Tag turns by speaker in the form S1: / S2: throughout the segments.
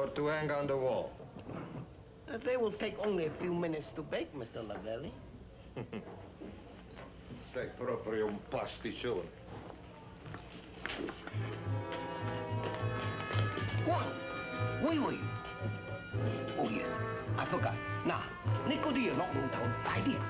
S1: or to hang on the wall?
S2: They will take only a few minutes to bake, Mr. Lavelli.
S1: Sei proprio un pasticcione.
S2: Juan, wait. Oh, yes, I forgot. Now, Nico Diaz, lock room down. Idea.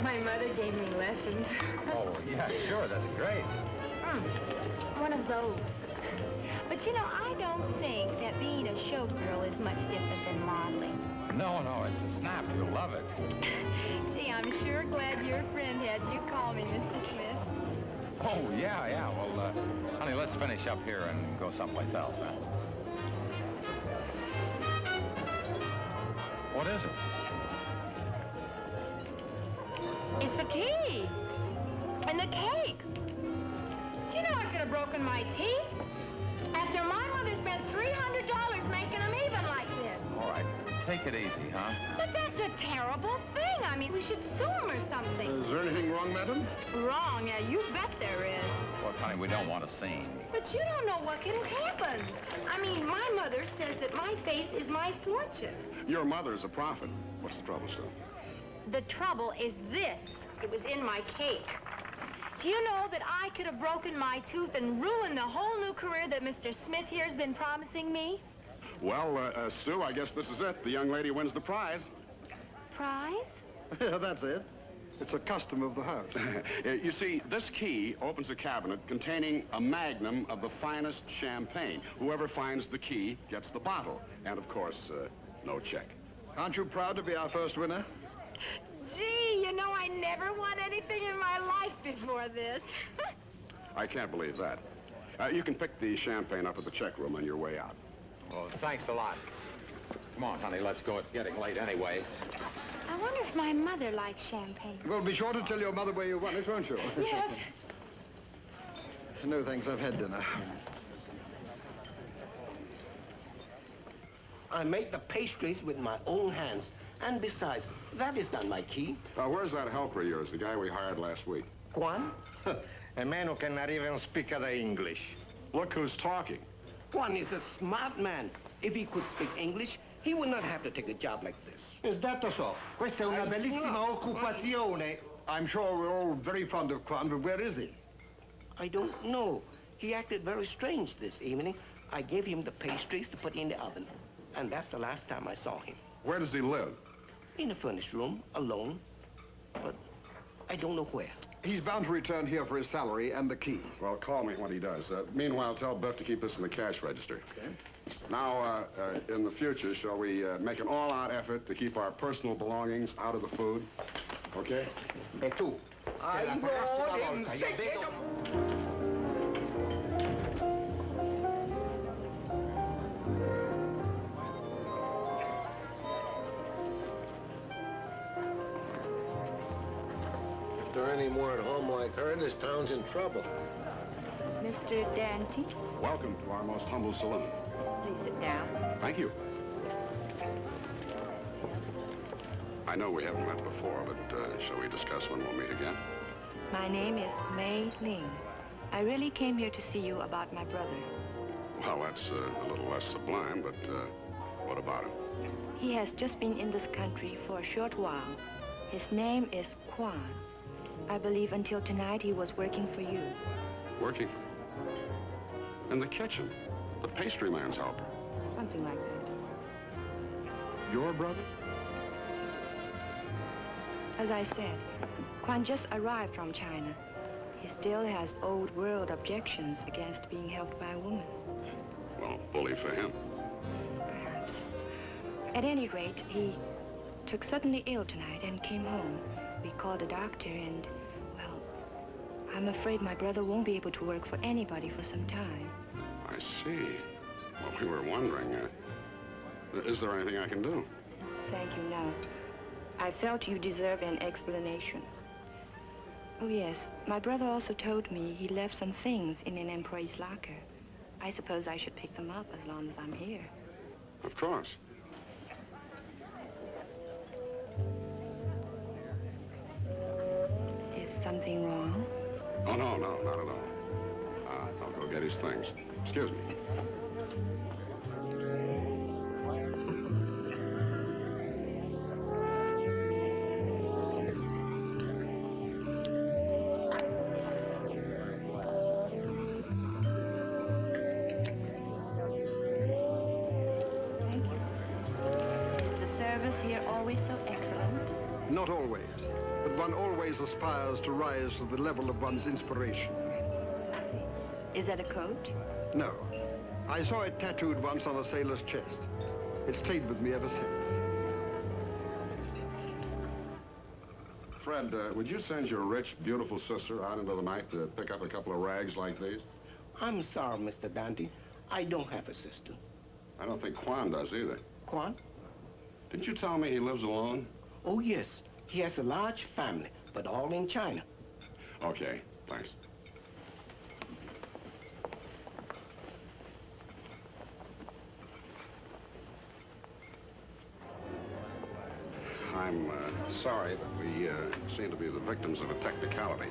S3: My mother gave me lessons.
S4: Oh, yeah, sure, that's great.
S3: One of those. But you know, I don't think that being a showgirl is much different than modeling.
S4: No, it's a snap. You'll love it.
S3: Gee, I'm sure glad your friend had you call me, Mr. Smith.
S4: Oh, yeah. Well, honey, let's finish up here and go someplace else, huh? What is it?
S3: It's the key. And the cake. Do you know I could have broken my teeth? After my mother spent $300 making them even like this.
S4: All right, take it easy, huh?
S3: But that's a terrible thing. I mean, we should sue him or something.
S1: Is there anything wrong, madam?
S3: Wrong? Yeah, you bet there is.
S4: Well, honey, we don't want a scene.
S3: But you don't know what can happen. I mean, my mother says that my face is my fortune.
S5: Your mother's a prophet. What's the trouble, Sue?
S3: The trouble is this. It was in my cake. Do you know that I could have broken my tooth and ruined the whole new career that Mr. Smith here has been promising me?
S5: Well, Stu, I guess this is it. The young lady wins the prize.
S3: Prize?
S1: Yeah, that's it. It's a custom of the house.
S5: You see, this key opens a cabinet containing a magnum of the finest champagne. Whoever finds the key gets the bottle. And, of course, no check.
S1: Aren't you proud to be our first winner?
S3: Gee, you know, I never won anything in my life before this.
S5: I can't believe that. You can pick the champagne up at the check room on your way out.
S4: Well, thanks a lot. Come on, honey, let's go. It's getting late anyway.
S3: I wonder if my mother likes champagne.
S1: Well, be sure to tell your mother where you won it, won't you?
S3: Yes.
S1: No, thanks. I've had dinner.
S2: I made the pastries with my own hands. And besides, that is not my key.
S5: Where's that helper of yours, the guy we hired last week?
S2: Juan?
S1: A man who cannot even speak the English.
S5: Look who's talking.
S2: Juan is a smart man. If he could speak English, he would not have to take a job like this.
S1: Is that so? Questa è una bellissima occupazione. I'm sure we're all very fond of Juan, but where is he?
S2: I don't know. He acted very strange this evening. I gave him the pastries to put in the oven. And that's the last time I saw him.
S5: Where does he live?
S2: In a furnished room, alone. But I don't know where.
S1: He's bound to return here for his salary and the key.
S5: Well, call me when he does. Meanwhile, tell Biff to keep this in the cash register.
S1: Okay.
S5: Now, in the future, shall we make an all-out effort to keep our personal belongings out of the food? Okay?
S1: E tu? If there are any more at home like her, this town's in trouble.
S3: Mr. Dantes,
S5: Welcome to our most humble saloon.
S3: please sit down.
S5: Thank you. I know we haven't met before, but shall we discuss when we'll meet again?
S6: My name is Mei Ling. I really came here to see you about my brother.
S5: Well, that's a little less sublime, but what about him?
S6: He has just been in this country for a short while. His name is Quan. I believe until tonight he was working for you.
S5: Working for... In the kitchen? The pastry man's helper?
S6: Something like that.
S5: Your brother?
S6: As I said, Quan just arrived from China. He still has old world objections against being helped by a woman.
S5: Well, bully for him.
S6: Perhaps. At any rate, he took suddenly ill tonight and came home. We called a doctor and, well, I'm afraid my brother won't be able to work for anybody for some time.
S5: I see. Well, we were wondering, is there anything I can do?
S6: Thank you, no. I felt you deserve an explanation. Oh, yes. My brother also told me he left some things in an employee's locker. I suppose I should pick them up as long as I'm here.
S5: Of course.
S6: Is something wrong?
S5: Oh, no, not at all. I'll go get his things. Excuse me.
S1: Not always, but one always aspires to rise to the level of one's inspiration.
S6: Is that a coat?
S1: No. I saw it tattooed once on a sailor's chest. It's stayed with me ever since.
S5: Fred, would you send your rich, beautiful sister out into the night to pick up a couple of rags like these?
S2: I'm sorry, Mr. Dante. I don't have a sister.
S5: I don't think Quan does either.
S2: Quan?
S5: Didn't you tell me he lives alone?
S2: Oh, yes. He has a large family, but all in China.
S5: Okay, thanks. I'm sorry, but we seem to be the victims of a technicality.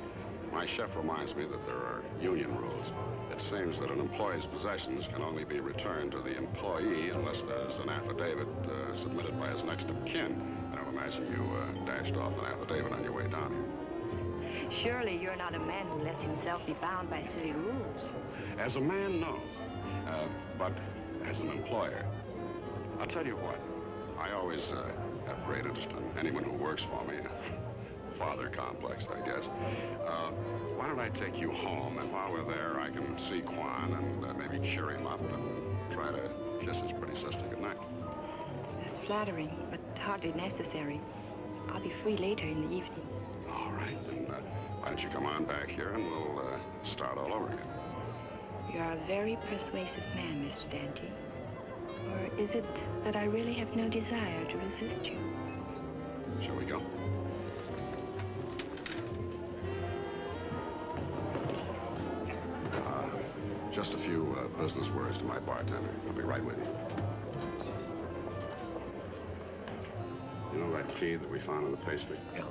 S5: My chef reminds me that there are union rules. It seems that an employee's possessions can only be returned to the employee unless there's an affidavit submitted by his next of kin. I don't imagine you dashed off an affidavit on your way down here.
S6: Surely you're not a man who lets himself be bound by silly rules.
S5: As a man, no. But as an employer, I'll tell you what. I always have great interest in anyone who works for me. Father complex, I guess. Why don't I take you home, and while we're there, I can see Quan and maybe cheer him up and try to kiss his pretty sister goodnight.
S6: That's flattering, but hardly necessary. I'll be free later in the evening.
S5: All right, then why don't you come on back here and we'll start all over again.
S6: You are a very persuasive man, Mr. Dante. Or is it that I really have no desire to resist you?
S5: Shall we go? Just a few business words to my bartender. I'll be right with you. You know that key that we found in the pastry?
S7: Yeah.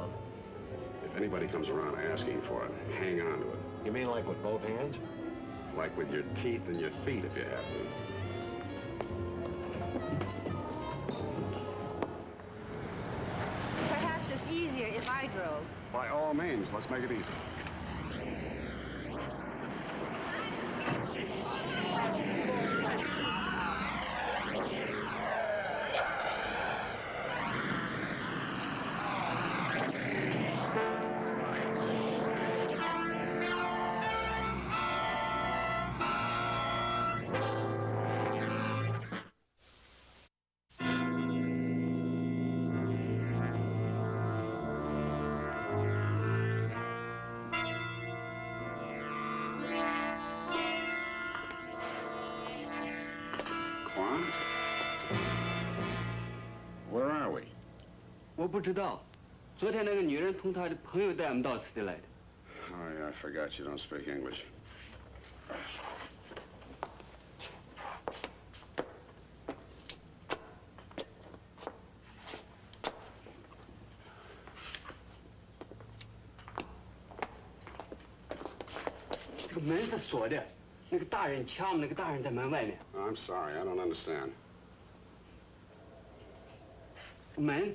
S5: If anybody comes around asking for it, hang on to it.
S7: You mean like with both hands?
S5: Like with your teeth and your feet, if you have to.
S3: Perhaps it's easier if I drove.
S5: By all means, let's make it easy. Where are we?
S8: 我不知道，昨天那个女人同她的朋友带我们到此地来的。
S5: Oh, yeah, I forgot you don't speak English.
S8: 门是锁的，那个大人掐我们那个大人在门外面。
S5: I'm sorry, I don't understand.
S8: 门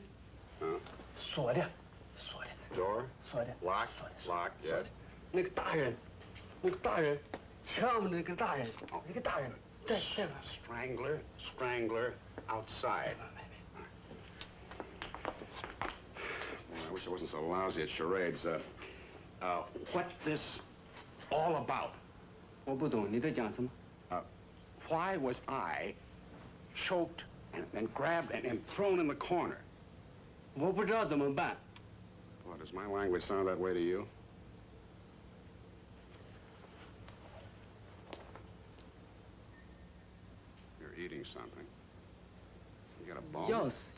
S5: Huh?
S8: 锁的，锁的，
S5: Door?
S8: 锁的。
S5: Locked?
S8: 锁的。
S5: Locked, yes.
S8: 那个大人掐我们那个大人，那个大人在外。
S5: Strangler, outside. Man, I wish I wasn't so lousy at charades. What's this all about?
S8: 我不懂你在讲什么。
S5: Why was I choked and grabbed and thrown in the corner?
S8: 我不知道怎么办。
S5: Well, does my language sound that way to you? You're eating something. You got a bone?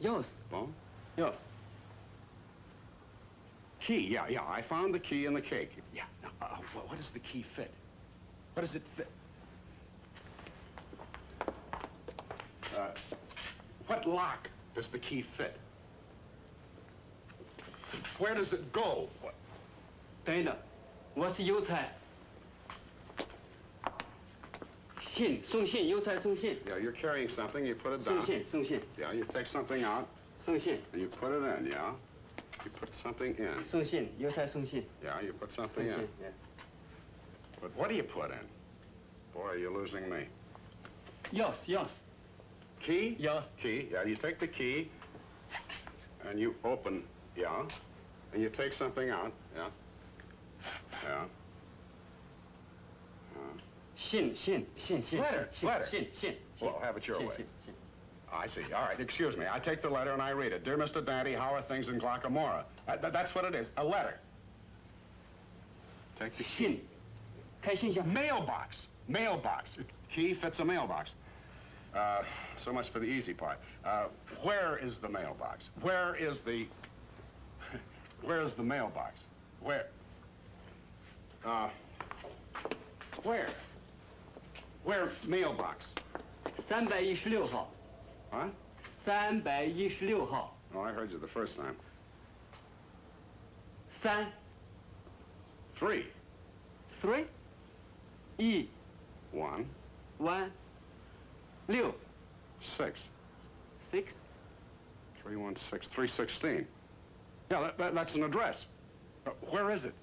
S8: 钥匙
S5: Bone?
S8: 钥匙。
S5: Key, yeah. I found the key in the cake. Yeah. Now, what does the key fit? What does it fit? What lock does the key fit? Where does it go?
S8: 等等，我是邮差。送信，邮差送信。
S5: Yeah, you're carrying something, you put it
S8: 送
S5: down.
S8: 信。
S5: Yeah, you take something out,
S8: 送信，
S5: and you put it in, yeah? You put something in.
S8: 送信，邮差送信。
S5: Yeah, you put
S8: 送
S5: something
S8: 信
S5: in.
S8: ，yeah.
S5: But what do you put in? Boy, you're losing me.
S8: 钥匙。
S5: Key?
S8: Yes.
S5: Key, yeah, you take the key, and you open, yeah? And you take something out, yeah? Yeah.
S8: 信。
S5: Letter.
S8: 信。
S5: Well, have it your way.
S8: 信。
S5: I see. All right, excuse me. I take the letter and I read it. Dear Mr. Dante, how are things in Glockamora? That's what it is, a letter. Take the key.
S8: 信，开信箱。
S5: Mailbox. Key fits a mailbox. So much for the easy part. Where is the mailbox? Where's the mailbox? Where? Where mailbox?
S8: 316号。
S5: Huh?
S8: 316号。
S5: Oh, I heard you the first time.
S8: 3
S5: 3.
S8: 3 1
S5: 1.
S8: 1 6
S5: 6.
S8: 6
S5: 316. 316. Yeah, that's an address. Where is it?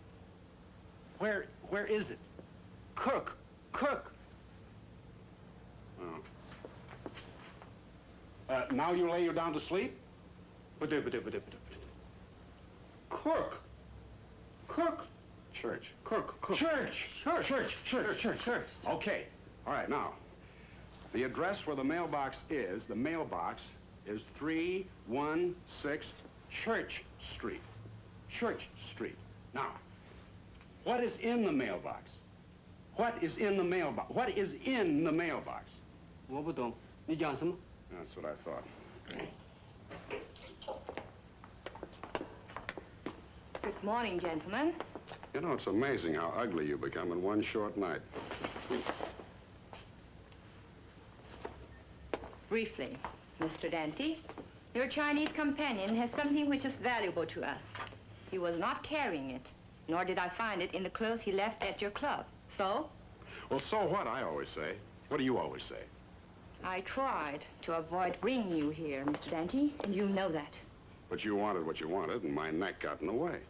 S5: Where is it?
S8: Kirk.
S5: Oh. Now you lay you down to sleep?
S8: 不对。Kirk.
S5: Church.
S8: Church.
S5: Okay. All right, now, the address where the mailbox is 316 Church Street. Now, what is in the mailbox? What is in the mailbox?
S8: 我不懂，你讲什么？
S5: That's what I thought.
S6: Good morning, gentlemen.
S5: You know, it's amazing how ugly you become in one short night.
S6: Briefly, Mr. Dante, your Chinese companion has something which is valuable to us. He was not carrying it, nor did I find it in the clothes he left at your club. So?
S5: Well, so what, I always say. What do you always say?
S6: I tried to avoid bringing you here, Mr. Dante, and you know that.
S5: But you wanted what you wanted, and my neck got in the way.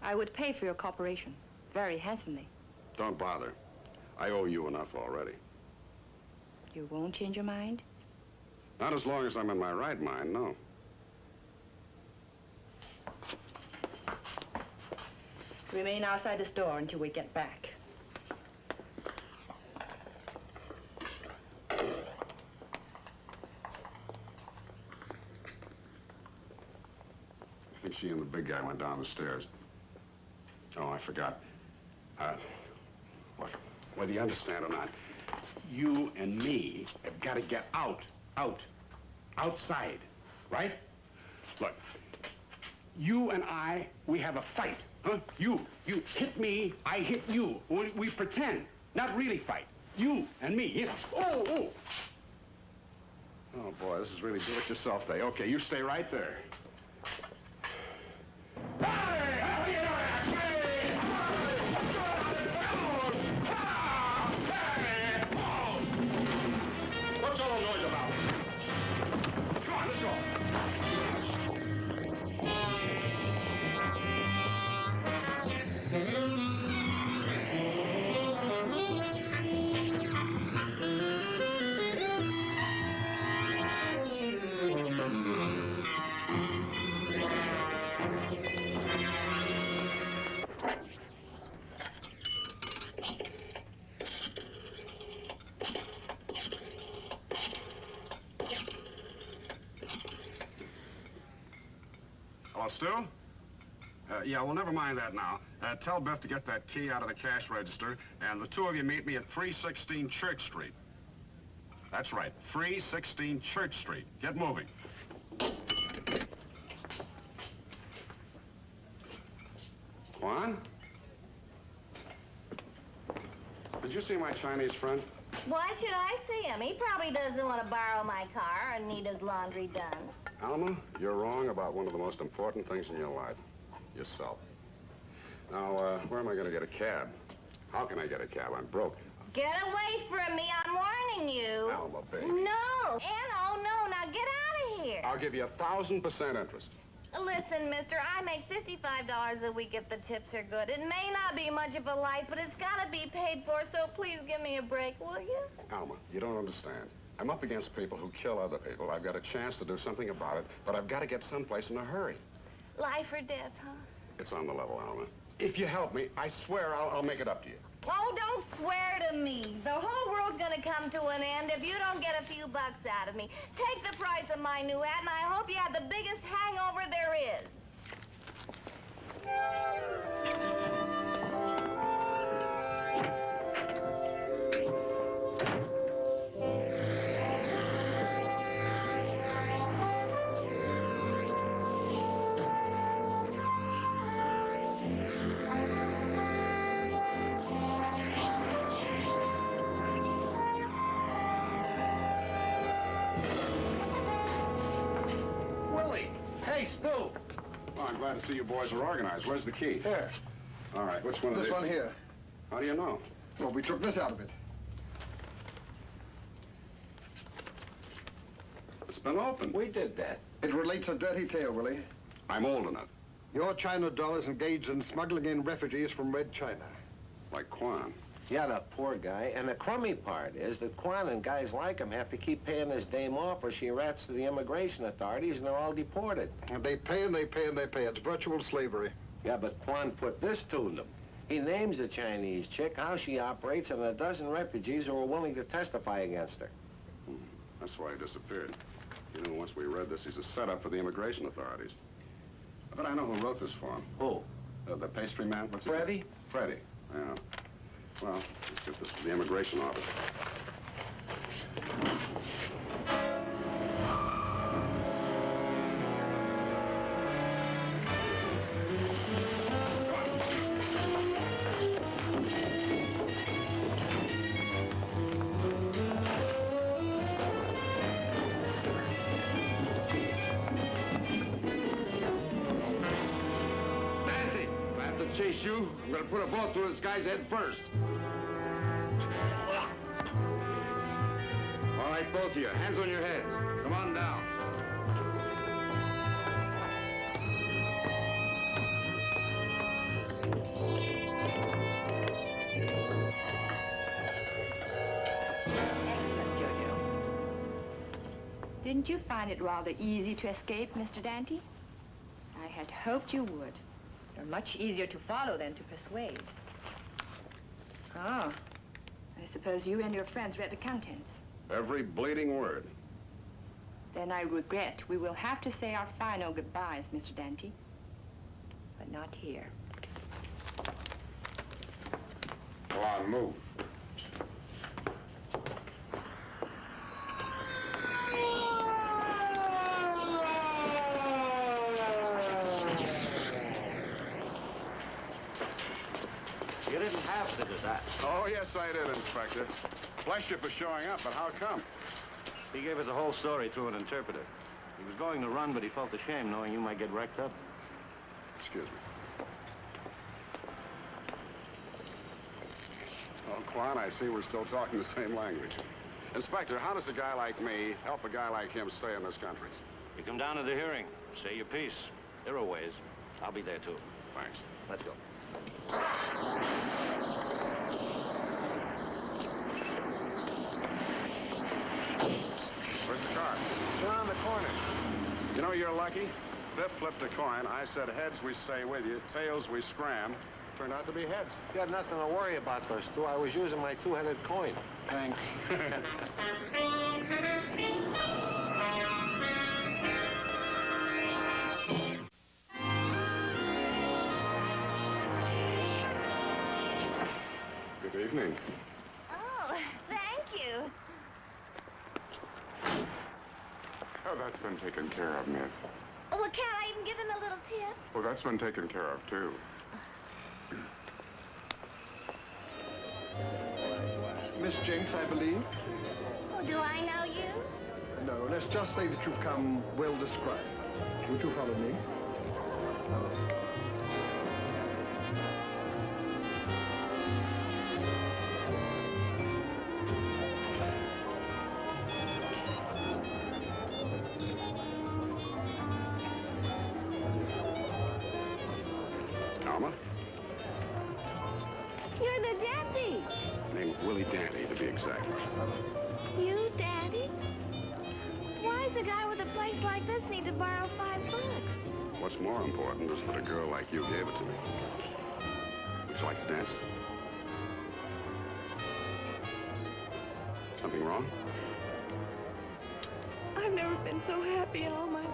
S6: I would pay for your cooperation, very handsomely.
S5: Don't bother. I owe you enough already.
S6: You won't change your mind?
S5: Not as long as I'm in my right mind, no.
S6: Remain outside this door until we get back.
S5: I think she and the big guy went down the stairs. Oh, I forgot. What? Whether you understand or not, you and me have got to get outside, right? Look, you and I, we have a fight, huh? You hit me, I hit you. We pretend, not really fight. You and me, yes. Oh, boy, this is really do-it-yourself day. Okay, you stay right there. Hey! Hello, Stu? Yeah, well, never mind that now. Tell Beth to get that key out of the cash register, and the two of you meet me at 316 Church Street. That's right, 316 Church Street. Get moving. Juan? Did you see my Chinese friend?
S7: Why should I see him? He probably doesn't want to borrow my car and need his laundry done.
S5: Alma, you're wrong about one of the most important things in your life. Yourself. Now, where am I going to get a cab? How can I get a cab? I'm broke.
S7: Get away from me, I'm warning you.
S5: Alma, baby.
S7: No, N-O, no, now get out of here.
S5: I'll give you 1,000% interest.
S7: Listen, mister, I make $55 a week if the tips are good. It may not be much of a life, but it's got to be paid for, so please give me a break, will you?
S5: Alma, you don't understand. I'm up against people who kill other people. I've got a chance to do something about it, but I've got to get someplace in a hurry.
S7: Life or death, huh?
S5: It's on the level, Alma. If you help me, I swear I'll make it up to you.
S7: Oh, don't swear to me. The whole world's gonna come to an end if you don't get a few bucks out of me. Take the price of my new hat, and I hope you have the biggest hangover there is.
S1: Hey, Stu.
S5: Well, I'm glad to see you boys are organized. Where's the key?
S1: Here.
S5: All right, which one is it?
S1: This one here.
S5: How do you know?
S1: Well, we took this out of it.
S5: It's been opened.
S2: We did that.
S1: It relates a dirty tale, Willie.
S5: I'm old enough.
S1: Your China dollars engaged in smuggling in refugees from Red China.
S5: Like Quan.
S2: Yeah, the poor guy. And the crummy part is that Quan and guys like him have to keep paying his dame off or she rats to the immigration authorities and they're all deported.
S1: And they pay and they pay and they pay. It's virtual slavery.
S2: Yeah, but Quan put this to them. He names the Chinese chick, how she operates, and a dozen refugees who are willing to testify against her.
S5: That's why he disappeared. You know, once we read this, he's a setup for the immigration authorities. But I know who wrote this for him.
S2: Who?
S5: The pastry man? What's his name?
S2: Freddie?
S5: Freddie, yeah. Well, let's get this to the immigration office.
S1: Dante, if I have to chase you, I'm going to put a bullet through this guy's head first. All right, both of you, hands on your heads. Come on down.
S6: Excellent, Jojo. Didn't you find it rather easy to escape, Mr. Dante? I had hoped you would. You're much easier to follow than to persuade. Oh, I suppose you and your friends read the contents.
S5: Every bleeding word.
S6: Then I regret we will have to say our final goodbyes, Mr. Dante. But not here.
S5: Go on, move.
S2: You didn't have to do that.
S5: Oh, yes, I did, Inspector. Bless you for showing up, but how come?
S9: He gave us the whole story through an interpreter. He was going to run, but he felt ashamed knowing you might get wrecked up.
S5: Excuse me. Well, Quan, I see we're still talking the same language. Inspector, how does a guy like me help a guy like him stay in this country?
S9: You come down to the hearing, say your piece. There are ways. I'll be there, too.
S5: Thanks.
S9: Let's go.
S5: Where's the car?
S2: Around the corner.
S5: You know, you're lucky. Biff flipped a coin. I said heads, we stay with you. Tails, we scram. Turned out to be heads.
S2: You got nothing to worry about, those two. I was using my two-headed coin.
S5: Thanks. Good evening.
S7: Oh, thank you.
S5: Oh, that's been taken care of, miss.
S7: Oh, well, can't I even give him a little tip?
S5: Well, that's been taken care of, too.
S1: Miss Jinks, I believe?
S7: Oh, do I know you?
S1: No, let's just say that you've come well described. Would you follow me?
S5: Alma?
S7: You're the Dante.
S5: Named Willie Dante, to be exact.
S7: You, Daddy? Why does a guy with a place like this need to borrow $5?
S5: What's more important is that a girl like you gave it to me. Would you like to dance? Something wrong?
S6: I've never been so happy in all my